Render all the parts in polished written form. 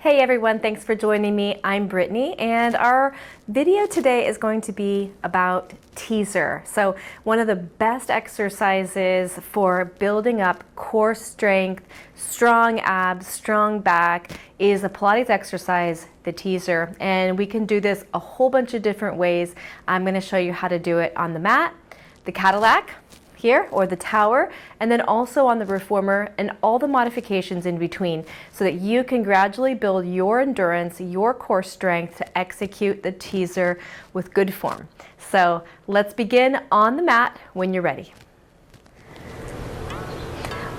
Hey everyone, thanks for joining me. I'm Brittany, and our video today is going to be about teaser. So one of the best exercises for building up core strength, strong abs, strong back is a Pilates exercise, the teaser. And we can do this a whole bunch of different ways. I'm going to show you how to do it on the mat, the Cadillac here, or the tower, and then also on the reformer and all the modifications in between, so that you can gradually build your endurance, your core strength to execute the teaser with good form. So let's begin on the mat when you're ready.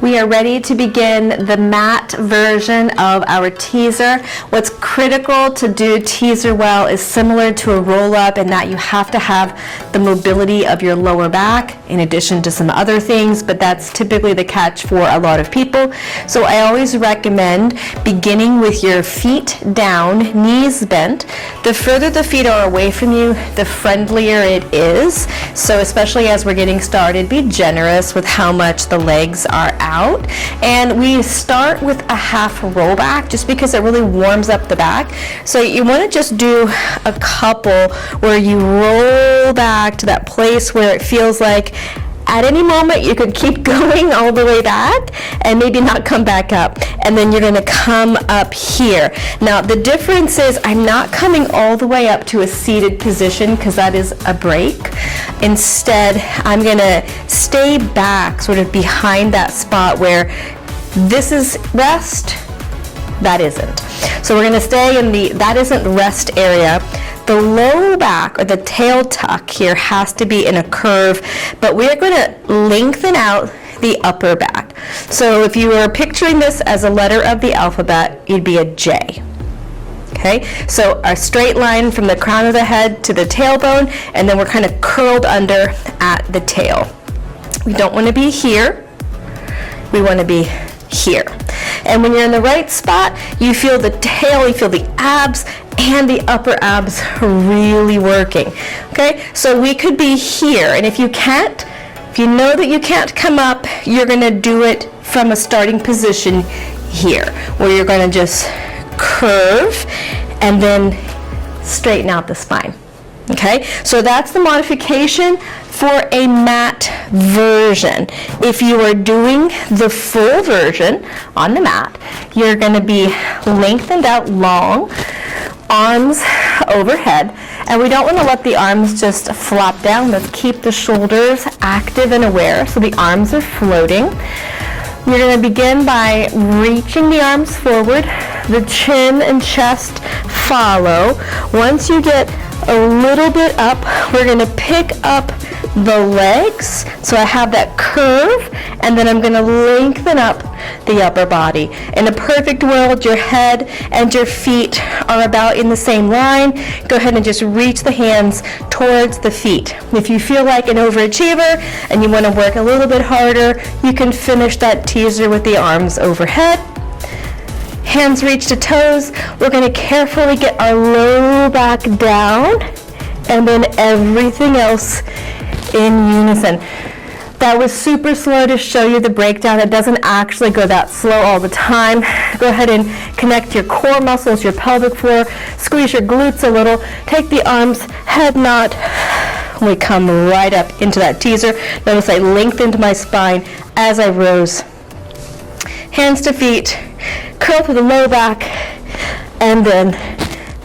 We are ready to begin the mat version of our teaser. What's critical to do teaser well is similar to a roll-up in that you have to have the mobility of your lower back in addition to some other things, but that's typically the catch for a lot of people. So I always recommend beginning with your feet down, knees bent. The further the feet are away from you, the friendlier it is. So especially as we're getting started, be generous with how much the legs are out. And we start with a half rollback just because it really warms up the back. So you want to just do a couple where you roll back to that place where it feels like at any moment you could keep going all the way back and maybe not come back up, and then you're going to come up here. Now the difference is I'm not coming all the way up to a seated position because that is a break. Instead, I'm going to stay back sort of behind that spot where this is rest, that isn't. So we're going to stay in the that isn't rest area. The low back or the tail tuck here has to be in a curve, but we're going to lengthen out the upper back. So if you were picturing this as a letter of the alphabet, you'd be a J. Okay, so a straight line from the crown of the head to the tailbone, and then we're kind of curled under at the tail. We don't want to be here. We want to be here. And when you're in the right spot, you feel the tail, you feel the abs, and the upper abs really working. Okay, so we could be here, and if you know that you can't come up, you're going to do it from a starting position here, where you're going to just curve and then straighten out the spine. Okay, so that's the modification for a mat version. If you are doing the full version on the mat, you're going to be lengthened out long, arms overhead, and we don't want to let the arms just flop down. Let's keep the shoulders active and aware so the arms are floating. You're going to begin by reaching the arms forward, the chin and chest follow. Once you get a little bit up, we're going to pick up the legs, so I have that curve, and then I'm going to lengthen up the upper body. In a perfect world, your head and your feet are about in the same line. Go ahead and just reach the hands towards the feet. If you feel like an overachiever and you want to work a little bit harder, you can finish that teaser with the arms overhead. Hands reach to toes. We're going to carefully get our low back down, and then everything else in unison. That was super slow to show you the breakdown. It doesn't actually go that slow all the time. Go ahead and connect your core muscles, your pelvic floor, squeeze your glutes a little, take the arms, head knot. We come right up into that teaser. Notice I lengthened my spine as I rose. Hands to feet, curl to the low back, and then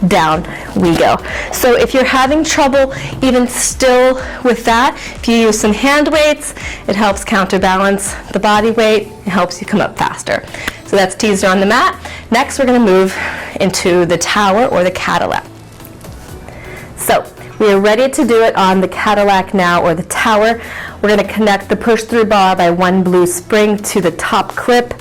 down we go. So if you're having trouble even still with that, if you use some hand weights, it helps counterbalance the body weight. It helps you come up faster. So that's teaser on the mat. Next, we're going to move into the tower or the Cadillac. So we are ready to do it on the Cadillac now, or the tower. We're going to connect the push-through bar by one blue spring to the top clip.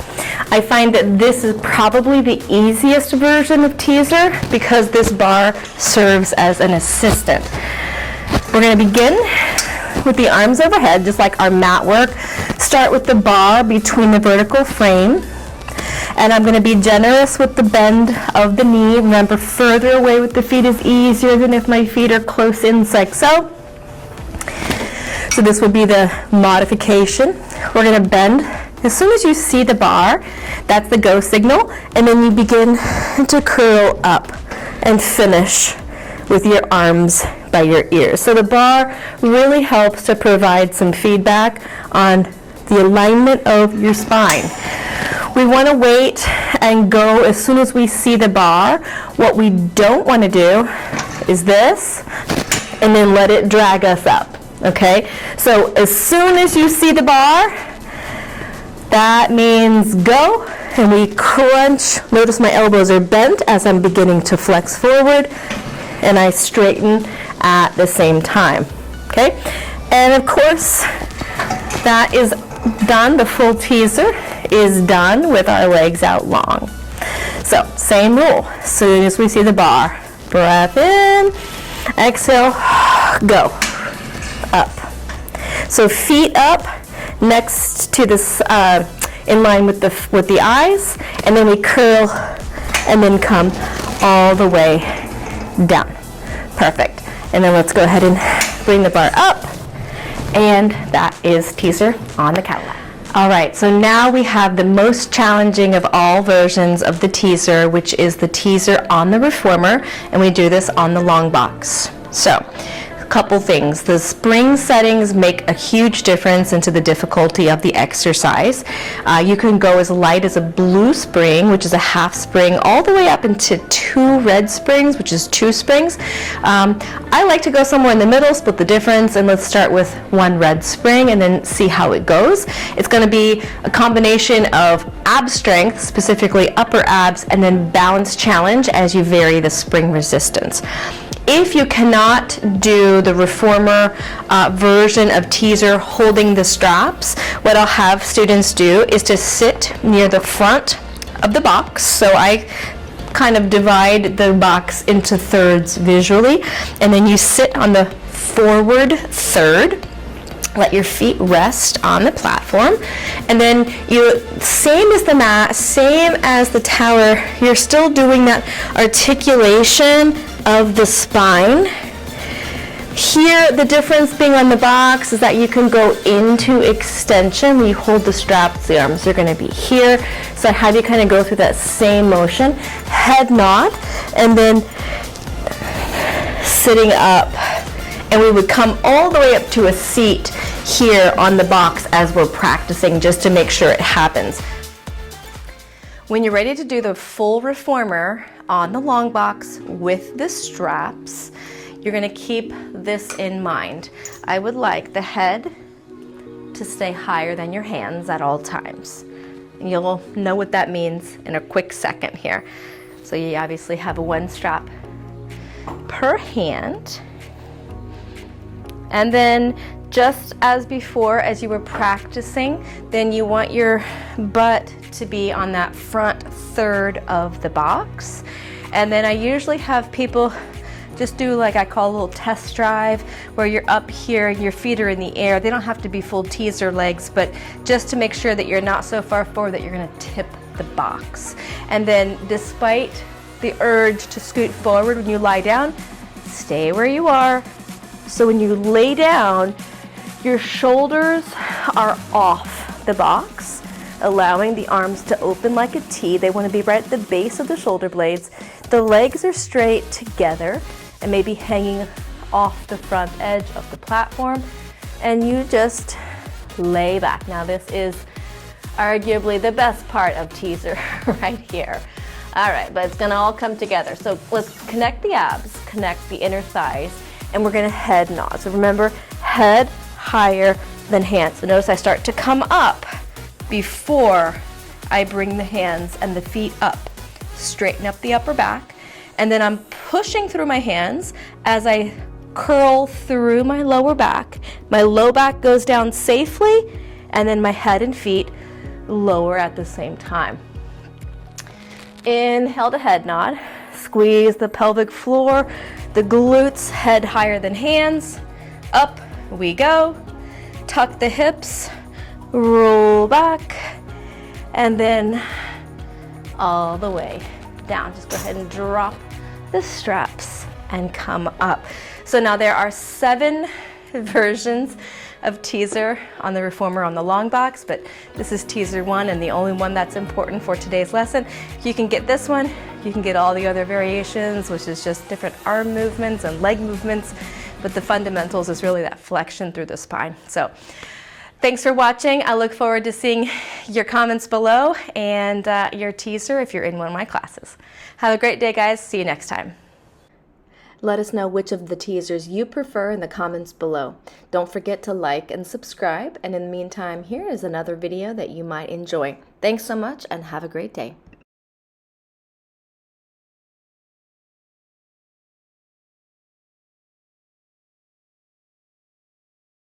I find that this is probably the easiest version of teaser because this bar serves as an assistant. We're going to begin with the arms overhead, just like our mat work. Start with the bar between the vertical frame. And I'm going to be generous with the bend of the knee. Remember, further away with the feet is easier than if my feet are close in like so. So this will be the modification. We're going to bend As soon as you see the bar, that's the go signal, and then you begin to curl up and finish with your arms by your ears. So the bar really helps to provide some feedback on the alignment of your spine. We want to wait and go as soon as we see the bar. What we don't want to do is this, and then let it drag us up, okay? So as soon as you see the bar, that means go, and we crunch. Notice my elbows are bent as I'm beginning to flex forward, and I straighten at the same time, okay? And of course, that is done. The full teaser is done with our legs out long. So same rule. As soon as we see the bar, breath in, exhale, go, up. So feet up next to this, in line with the eyes, and then we curl and then come all the way down. Perfect. And then let's go ahead and bring the bar up, and that is teaser on the Cadillac. All right, so now we have the most challenging of all versions of the teaser, which is the teaser on the reformer, and we do this on the long box. So, a couple things. The spring settings make a huge difference into the difficulty of the exercise. You can go as light as a blue spring, which is a half spring, all the way up into 2 red springs, which is 2 springs. I like to go somewhere in the middle, split the difference, and let's start with 1 red spring and then see how it goes. It's going to be a combination of ab strength, specifically upper abs, and then balance challenge as you vary the spring resistance. If you cannot do the reformer version of teaser holding the straps, what I'll have students do is to sit near the front of the box. So I kind of divide the box into thirds visually, and then you sit on the forward third. Let your feet rest on the platform, and then you, same as the mat, same as the tower, you're still doing that articulation of the spine. Here, the difference being on the box is that you can go into extension. When you hold the straps, the arms are going to be here. So I have you kind of go through that same motion, head nod, and then sitting up. And we would come all the way up to a seat here on the box as we're practicing, just to make sure it happens. When you're ready to do the full reformer on the long box with the straps, you're going to keep this in mind. I would like the head to stay higher than your hands at all times. And you'll know what that means in a quick second here. So you obviously have 1 strap per hand. And then just as before, as you were practicing, then you want your butt to be on that front third of the box. And then I usually have people just do, like I call a little test drive, where you're up here and your feet are in the air. They don't have to be full teaser legs, but just to make sure that you're not so far forward that you're going to tip the box. And then despite the urge to scoot forward when you lie down, stay where you are. So when you lay down, your shoulders are off the box, allowing the arms to open like a T. They want to be right at the base of the shoulder blades. The legs are straight together and maybe hanging off the front edge of the platform. And you just lay back. Now this is arguably the best part of teaser right here. All right, but it's going to all come together. So let's connect the abs, connect the inner thighs, and we're going to head nod. So remember, head higher than hands. So notice I start to come up before I bring the hands and the feet up. Straighten up the upper back, and then I'm pushing through my hands as I curl through my lower back. My low back goes down safely, and then my head and feet lower at the same time. Inhale to head nod. Squeeze the pelvic floor, the glutes, head higher than hands. Up we go. Tuck the hips, roll back, and then all the way down. Just go ahead and drop the straps and come up. So now there are 7 versions of teaser on the reformer on the long box, but this is teaser 1 and the only one that's important for today's lesson. You can get this one, you can get all the other variations, which is just different arm movements and leg movements, but the fundamentals is really that flexion through the spine. So thanks for watching. I look forward to seeing your comments below and your teaser if you're in one of my classes. Have a great day, guys. See you next time. Let us know which of the teasers you prefer in the comments below. Don't forget to like and subscribe, and in the meantime, here is another video that you might enjoy. Thanks so much and have a great day.